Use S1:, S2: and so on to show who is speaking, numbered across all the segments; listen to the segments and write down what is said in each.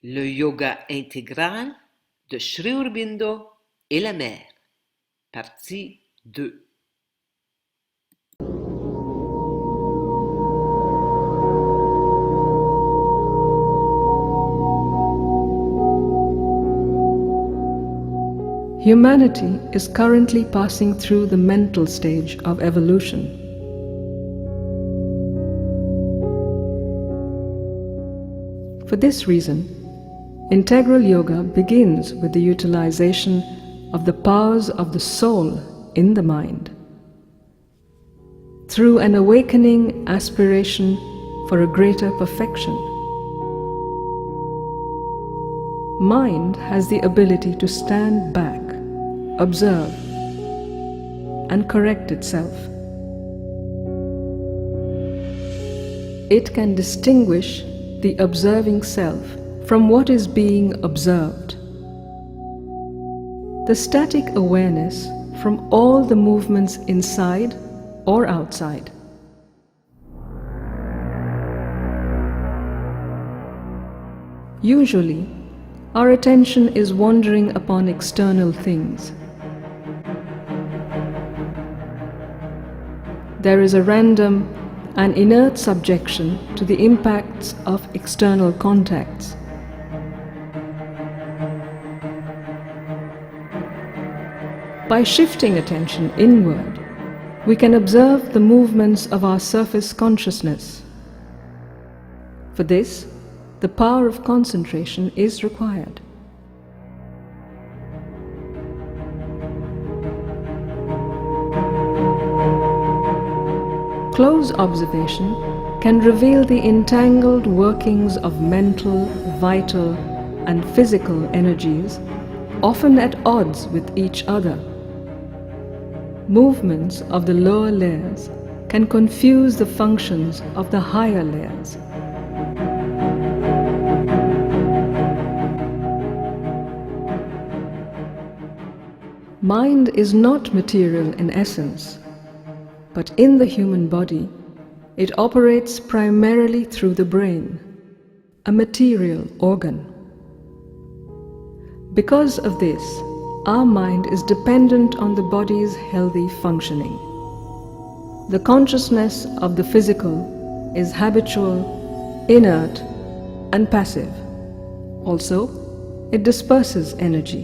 S1: Le Yoga Intégral de Aurobindo et la Mère. Partie 2.
S2: Humanity is currently passing through the mental stage of evolution. For this reason, integral yoga begins with the utilization of the powers of the soul in the mind. Through an awakening aspiration for a greater perfection, mind has the ability to stand back, observe, and correct itself. It can distinguish the observing self from what is being observed. The static awareness from all the movements inside or outside. Usually, our attention is wandering upon external things. There is a random and inert subjection to the impacts of external contacts. By shifting attention inward, we can observe the movements of our surface consciousness. For this, the power of concentration is required. Close observation can reveal the entangled workings of mental, vital, and physical energies, often at odds with each other. Movements of the lower layers can confuse the functions of the higher layers. Mind is not material in essence, but in the human body, it operates primarily through the brain, a material organ. Because of this, our mind is dependent on the body's healthy functioning. The consciousness of the physical is habitual, inert, and passive. Also, it disperses energy.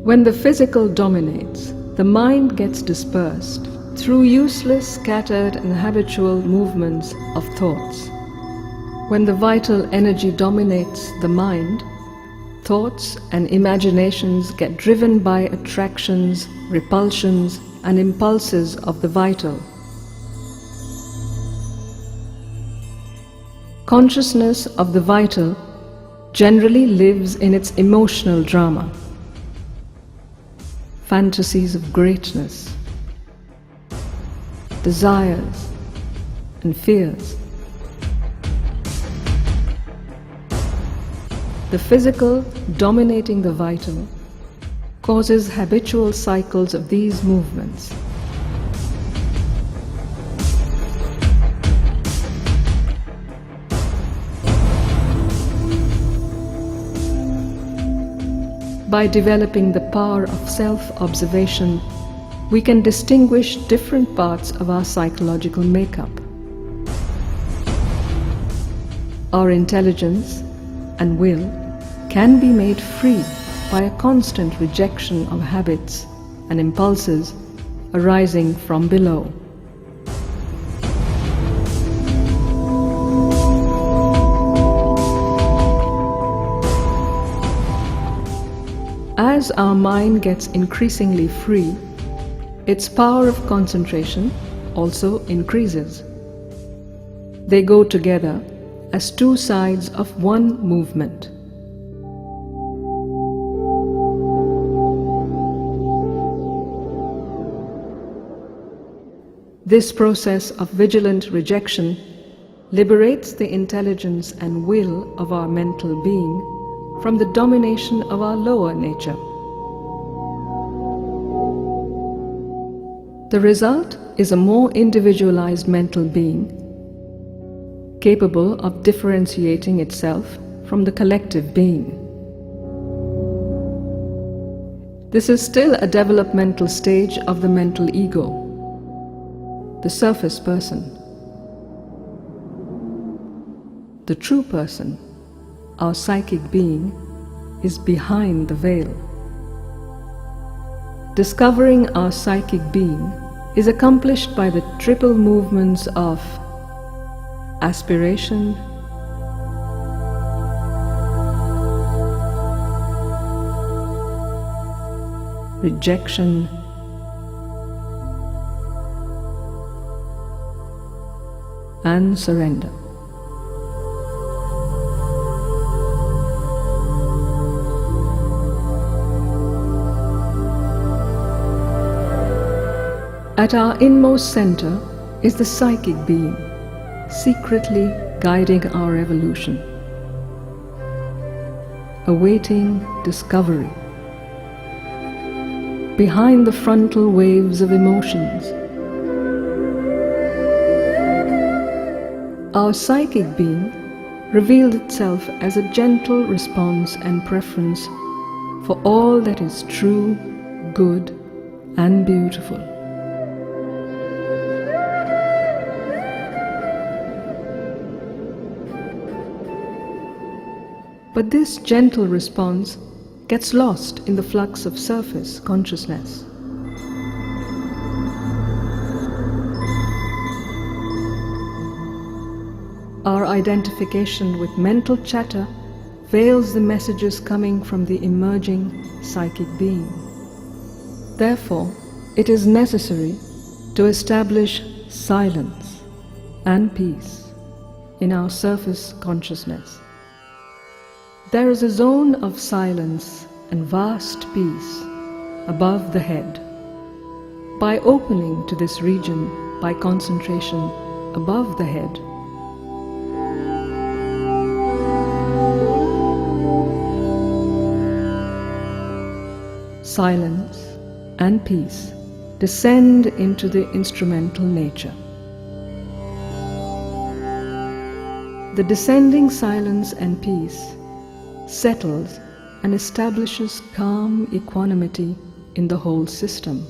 S2: When the physical dominates, the mind gets dispersed through useless, scattered, and habitual movements of thoughts. When the vital energy dominates the mind, thoughts and imaginations get driven by attractions, repulsions, and impulses of the vital. Consciousness of the vital generally lives in its emotional drama. Fantasies of greatness, desires, and fears. The physical dominating the vital causes habitual cycles of these movements. By developing the power of self-observation, we can distinguish different parts of our psychological makeup. Our intelligence and will can be made free by a constant rejection of habits and impulses arising from below. As our mind gets increasingly free, its power of concentration also increases. They go together as two sides of one movement. This process of vigilant rejection liberates the intelligence and will of our mental being from the domination of our lower nature. The result is a more individualized mental being, capable of differentiating itself from the collective being. This is still a developmental stage of the mental ego, the surface person. The true person, our psychic being, is behind the veil. Discovering our psychic being is accomplished by the triple movements of aspiration, rejection, and surrender. At our inmost center is the psychic being, secretly guiding our evolution, awaiting discovery. Behind the frontal waves of emotions, our psychic being revealed itself as a gentle response and preference for all that is true, good, and beautiful. But this gentle response gets lost in the flux of surface consciousness. Our identification with mental chatter veils the messages coming from the emerging psychic being. Therefore, it is necessary to establish silence and peace in our surface consciousness. There is a zone of silence and vast peace above the head. By opening to this region by concentration above the head, silence and peace descend into the instrumental nature. The descending silence and peace settles and establishes calm equanimity in the whole system.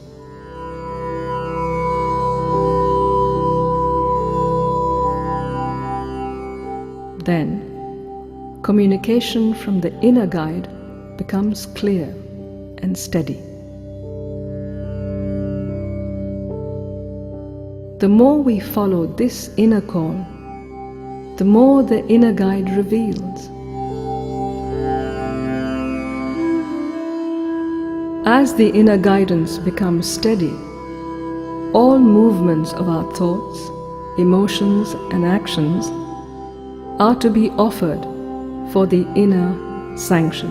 S2: Then, communication from the inner guide becomes clear and steady. The more we follow this inner call, the more the inner guide reveals. As the inner guidance becomes steady, all movements of our thoughts, emotions, and actions are to be offered for the inner sanction.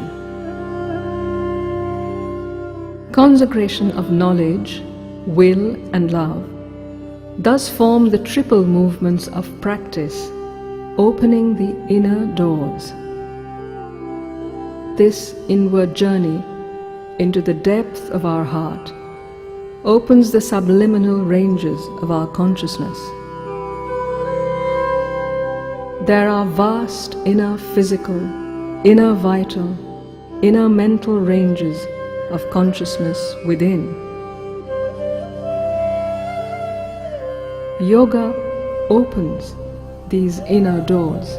S2: Consecration of knowledge, will, and love thus form the triple movements of practice, opening the inner doors. This inward journey into the depth of our heart opens the subliminal ranges of our consciousness. There are vast inner physical, inner vital, inner mental ranges of consciousness within. Yoga opens these inner doors.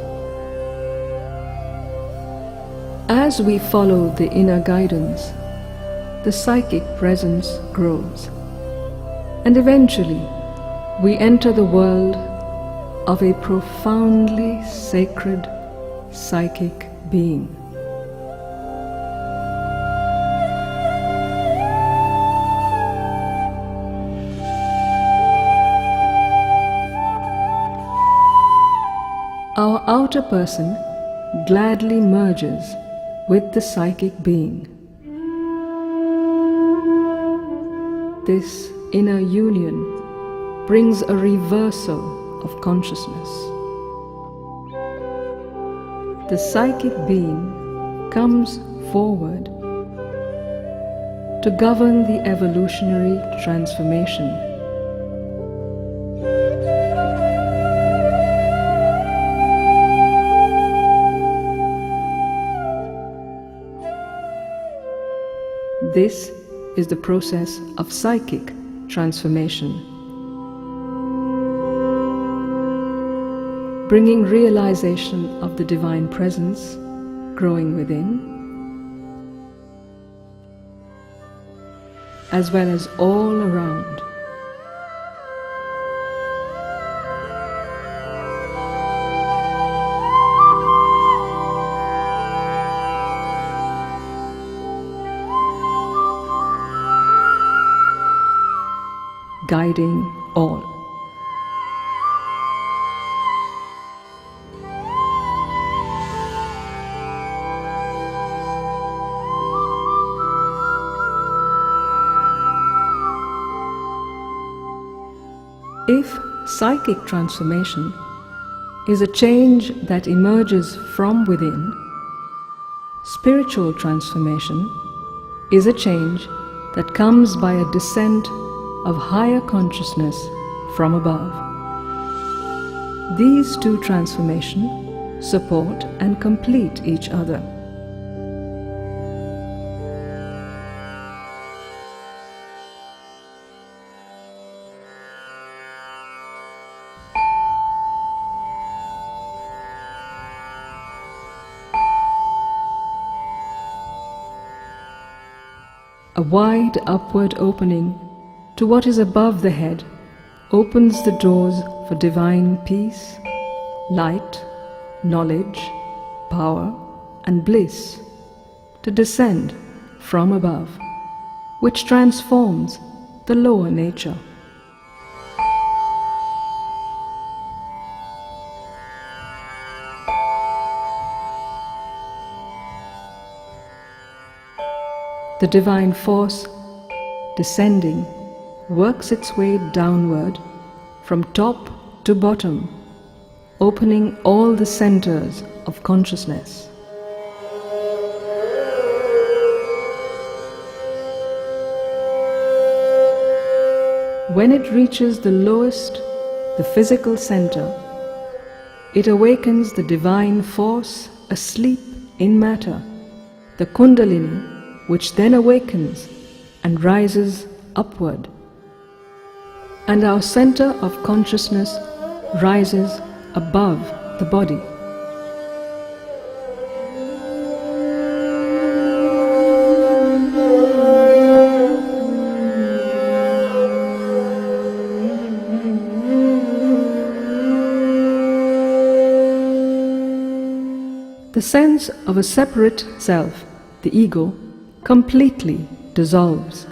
S2: As we follow the inner guidance, the psychic presence grows, and eventually we enter the world of a profoundly sacred psychic being. Our outer person gladly merges with the psychic being. This inner union brings a reversal of consciousness. The psychic being comes forward to govern the evolutionary transformation. This is the process of psychic transformation, bringing realization of the divine presence growing within, as well as all around. Guiding all. If psychic transformation is a change that emerges from within, spiritual transformation is a change that comes by a descent of higher consciousness from above. These two transformations support and complete each other. A wide upward opening to what is above the head opens the doors for divine peace, light, knowledge, power, and bliss to descend from above, which transforms the lower nature. The divine force descending works its way downward from top to bottom, opening all the centers of consciousness. When it reaches the lowest, the physical center, it awakens the divine force asleep in matter, the Kundalini, which then awakens and rises upward. And our center of consciousness rises above the body. The sense of a separate self, the ego, completely dissolves.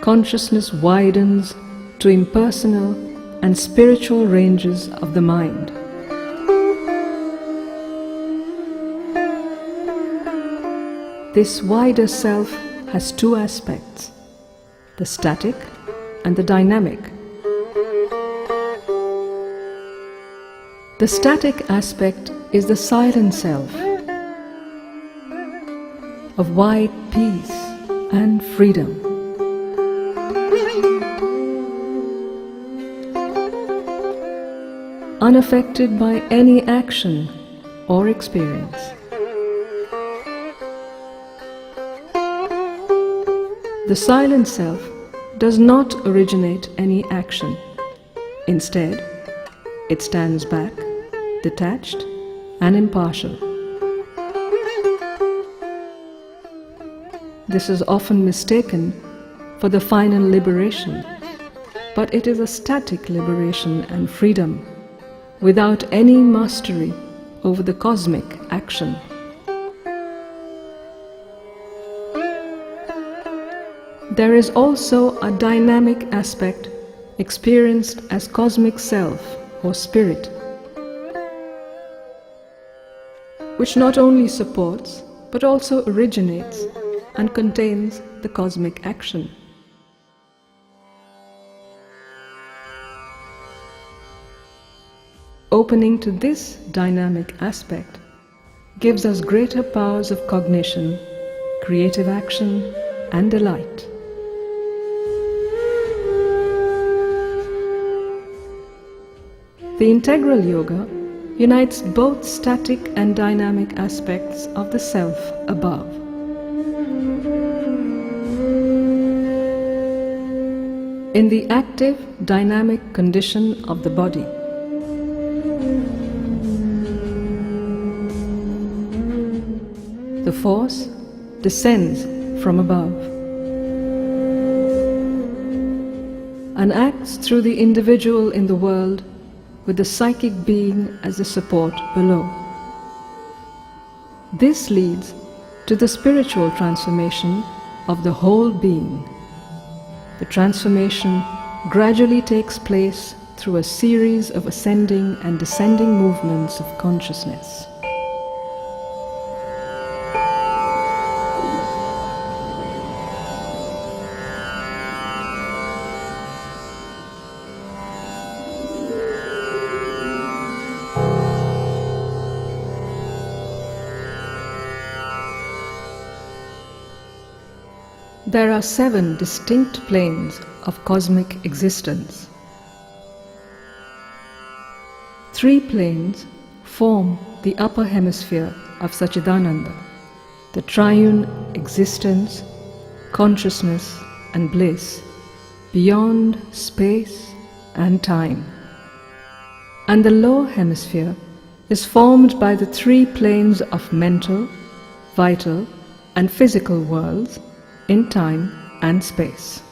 S2: Consciousness widens to impersonal and spiritual ranges of the mind. This wider self has two aspects, the static and the dynamic. The static aspect is the silent self of wide peace and freedom. Unaffected by any action or experience. The silent self does not originate any action. Instead, it stands back, detached and impartial. This is often mistaken for the final liberation, but it is a static liberation and freedom, without any mastery over the cosmic action. There is also a dynamic aspect experienced as cosmic self or spirit, which not only supports but also originates and contains the cosmic action. Opening to this dynamic aspect gives us greater powers of cognition, creative action, and delight. The integral yoga unites both static and dynamic aspects of the self above. In the active, dynamic condition of the body, the force descends from above and acts through the individual in the world with the psychic being as the support below. This leads to the spiritual transformation of the whole being. The transformation gradually takes place through a series of ascending and descending movements of consciousness. There are 7 distinct planes of cosmic existence. 3 planes form the upper hemisphere of Satchidananda, the triune existence, consciousness and bliss, beyond space and time. And the lower hemisphere is formed by the 3 planes of mental, vital and physical worlds in time and space.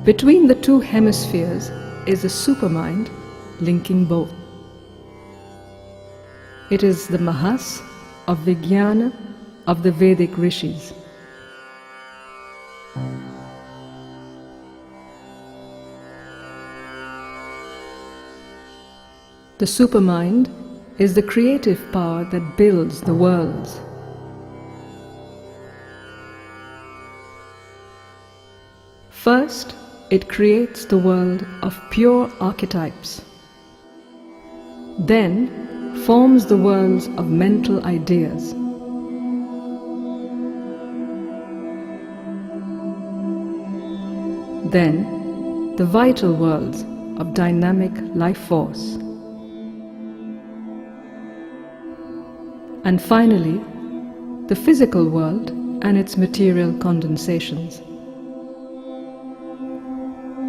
S2: Between the 2 hemispheres is a supermind linking both. It is the Mahas of Vijnana of the Vedic rishis. The supermind is the creative power that builds the worlds. First, it creates the world of pure archetypes. Then, forms the worlds of mental ideas. Then, the vital worlds of dynamic life force. And finally, the physical world and its material condensations.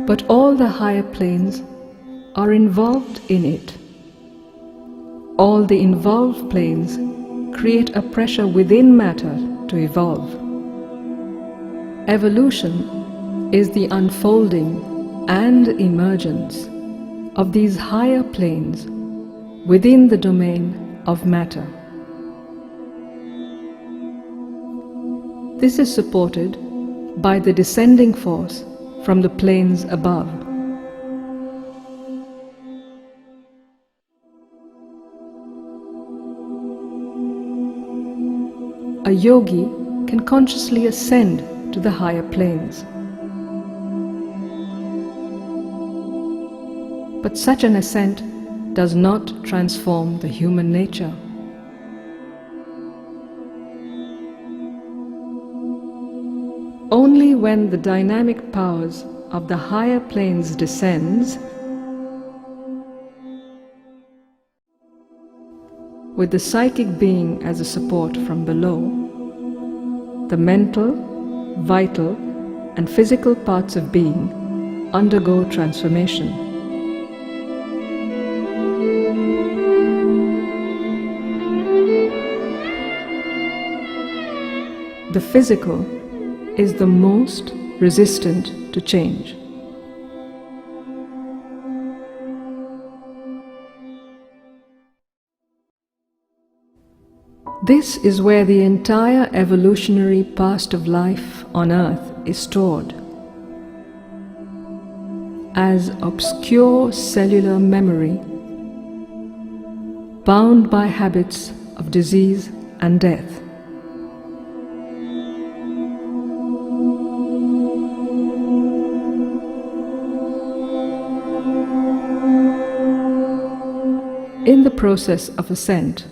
S2: But all the higher planes are involved in it. All the involved planes create a pressure within matter to evolve. Evolution is the unfolding and emergence of these higher planes within the domain of matter. This is supported by the descending force from the planes above. A yogi can consciously ascend to the higher planes. But such an ascent does not transform the human nature. Only when the dynamic powers of the higher planes descends, with the psychic being as a support from below, the mental, vital and physical parts of being undergo transformation. The physical is the most resistant to change. This is where the entire evolutionary past of life on earth is stored, as obscure cellular memory, bound by habits of disease and death. In the process of ascent,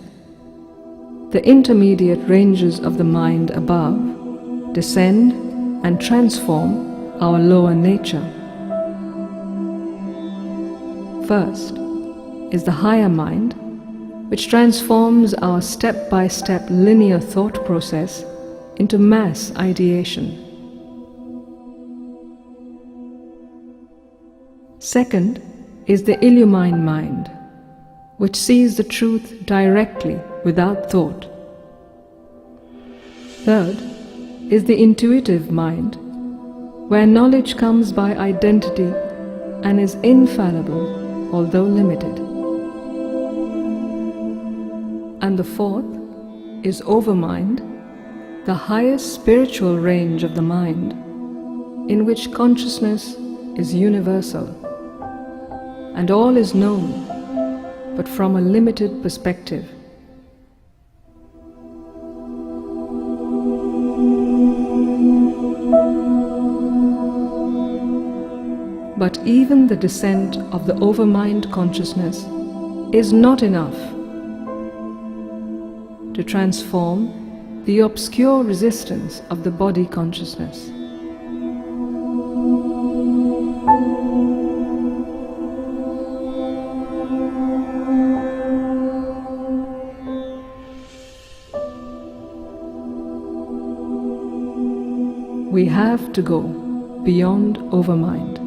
S2: the intermediate ranges of the mind above descend and transform our lower nature. First is the higher mind, which transforms our step-by-step linear thought process into mass ideation. Second is the illumine mind, which sees the truth directly without thought. Third is the intuitive mind, where knowledge comes by identity and is infallible, although limited. And the fourth is overmind, the highest spiritual range of the mind, in which consciousness is universal, and all is known, but from a limited perspective. But even the descent of the overmind consciousness is not enough to transform the obscure resistance of the body consciousness. We have to go beyond overmind.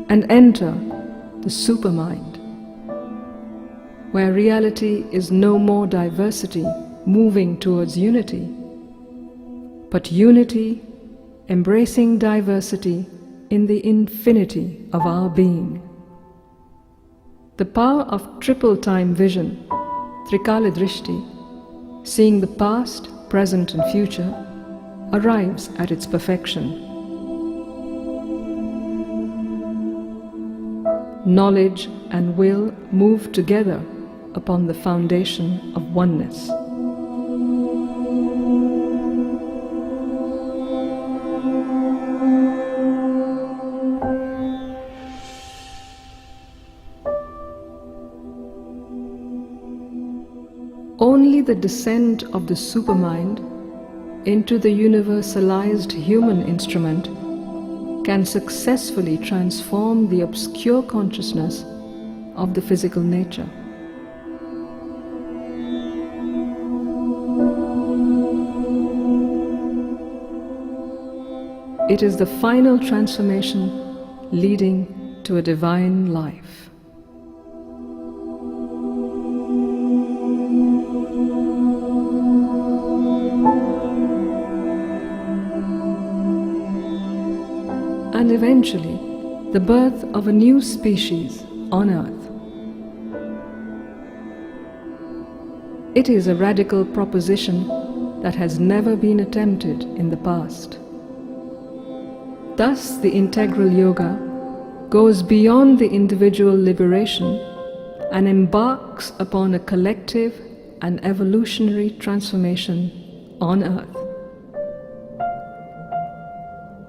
S2: And enter the supermind, where reality is no more diversity moving towards unity, but unity embracing diversity in the infinity of our being. The power of triple time vision, Trikala Drishti, seeing the past, present and future, arrives at its perfection. Knowledge and will move together upon the foundation of oneness. Only the descent of the supermind into the universalized human instrument can successfully transform the obscure consciousness of the physical nature. It is the final transformation leading to a divine life. And eventually, the birth of a new species on Earth. It is a radical proposition that has never been attempted in the past. Thus, the integral yoga goes beyond the individual liberation and embarks upon a collective and evolutionary transformation on Earth.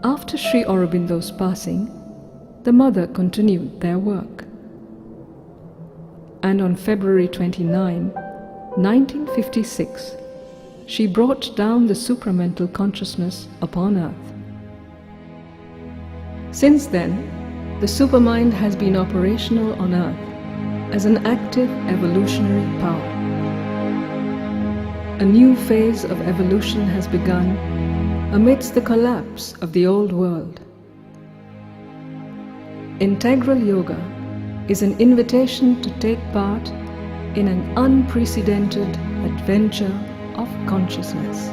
S2: After Sri Aurobindo's passing, the mother continued their work. And on February 29, 1956, she brought down the supramental consciousness upon Earth. Since then, the supermind has been operational on Earth as an active evolutionary power. A new phase of evolution has begun amidst the collapse of the old world. Integral yoga is an invitation to take part in an unprecedented adventure of consciousness.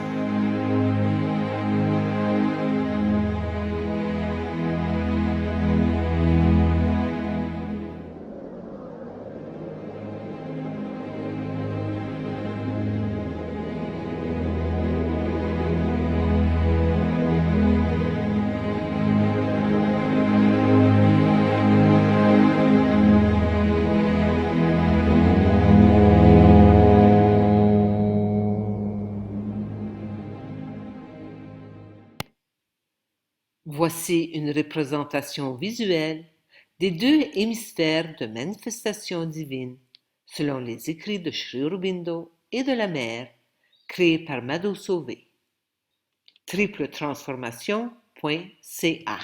S1: Voici une représentation visuelle des deux hémisphères de manifestation divine, selon les écrits de Sri Aurobindo et de la Mère, créés par Madhu Sauvé. tripletransformation.ca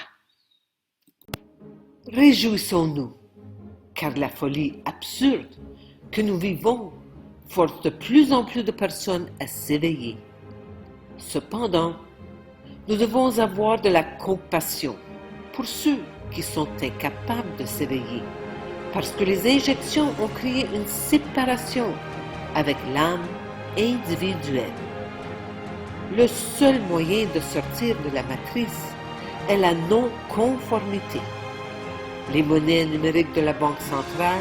S1: Réjouissons-nous, car la folie absurde que nous vivons force de plus en plus de personnes à s'éveiller. Cependant, nous devons avoir de la compassion pour ceux qui sont incapables de s'éveiller, parce que les injections ont créé une séparation avec l'âme individuelle. Le seul moyen de sortir de la matrice est la non-conformité. Les monnaies numériques de la Banque centrale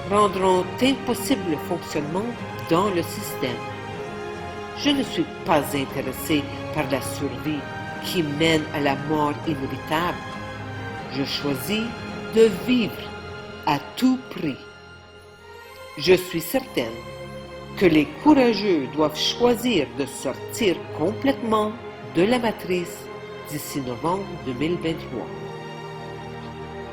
S1: rendront impossible le fonctionnement dans le système. Je ne suis pas intéressé par la survie qui mène à la mort inévitable. Je choisis de vivre à tout prix. Je suis certaine que les courageux doivent choisir de sortir complètement de la matrice d'ici novembre 2023.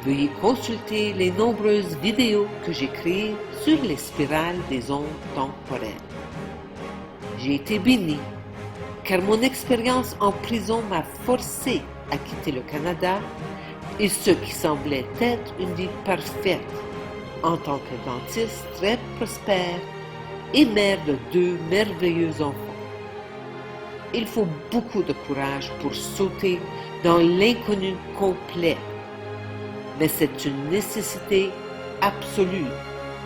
S1: Veuillez consulter les nombreuses vidéos que j'ai créées sur les spirales des ondes temporelles. J'ai été bénie, car mon expérience en prison m'a forcé à quitter le Canada et ce qui semblait être une vie parfaite en tant que dentiste très prospère et mère de 2 merveilleux enfants. Il faut beaucoup de courage pour sauter dans l'inconnu complet, mais c'est une nécessité absolue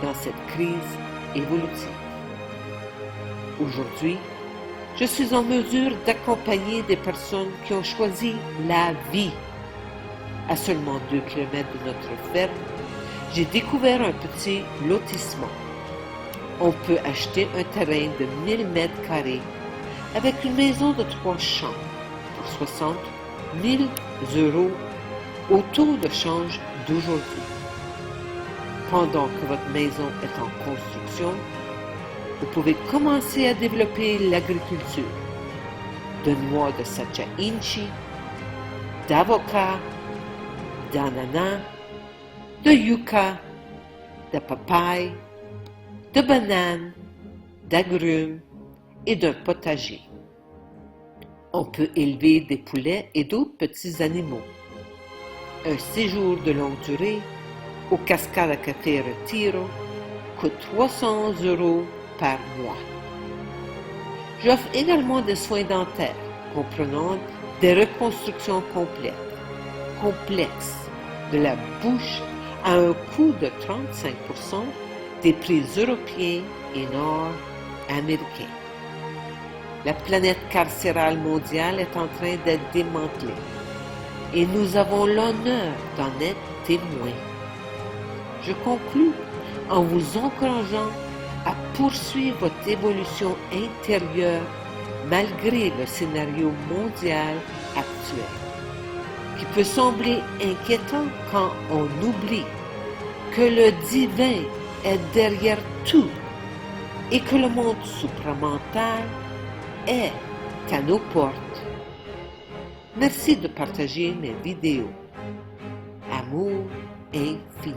S1: dans cette crise évolutive. Aujourd'hui, je suis en mesure d'accompagner des personnes qui ont choisi la vie. À seulement 2 km de notre ferme, j'ai découvert un petit lotissement. On peut acheter un terrain de 1000 mètres carrés avec une maison de 3 chambres pour 60 000 € au taux de change d'aujourd'hui. Pendant que votre maison est en construction, vous pouvez commencer à développer l'agriculture de noix de sacha inchi, d'avocats, d'ananas, de yucca, de papaye, de bananes, d'agrumes et d'un potager. On peut élever des poulets et d'autres petits animaux. Un séjour de longue durée au cascade à café Retiro coûte 300 € par mois. J'offre également des soins dentaires comprenant des reconstructions complexes de la bouche à un coût de 35% des prix européens et nord-américains. La planète carcérale mondiale est en train d'être démantelée et nous avons l'honneur d'en être témoins. Je conclus en vous encourageant à poursuivre votre évolution intérieure malgré le scénario mondial actuel, qui peut sembler inquiétant quand on oublie que le divin est derrière tout et que le monde supramental est à nos portes. Merci de partager mes vidéos. Amour infini.